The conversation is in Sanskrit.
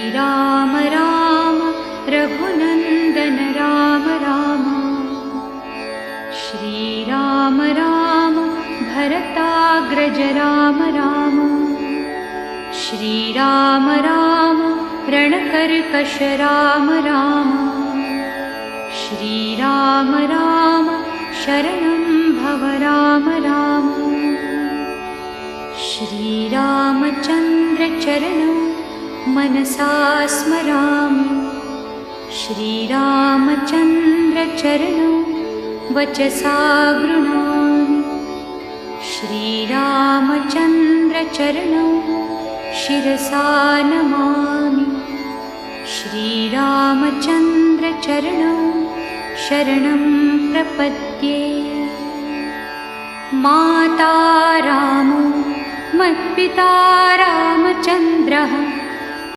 श्रीराम राम रघुनन्दन राम राम। श्रीराम राम भरताग्रज राम राम। श्रीराम राम रणकर्कश राम राम। श्रीराम राम शरणं भव राम राम। श्रीरामचन्द्र चरणौ मनसा स्मरामि। श्रीरामचन्द्र चरणौ वचसा गृह्णामि। श्रीरामचन्द्र चरणौ शिरसा नमामि। श्रीरामचन्द्र चरणौ शरणं प्रपद्ये। माता रामो मत्पिता रामचन्द्रः।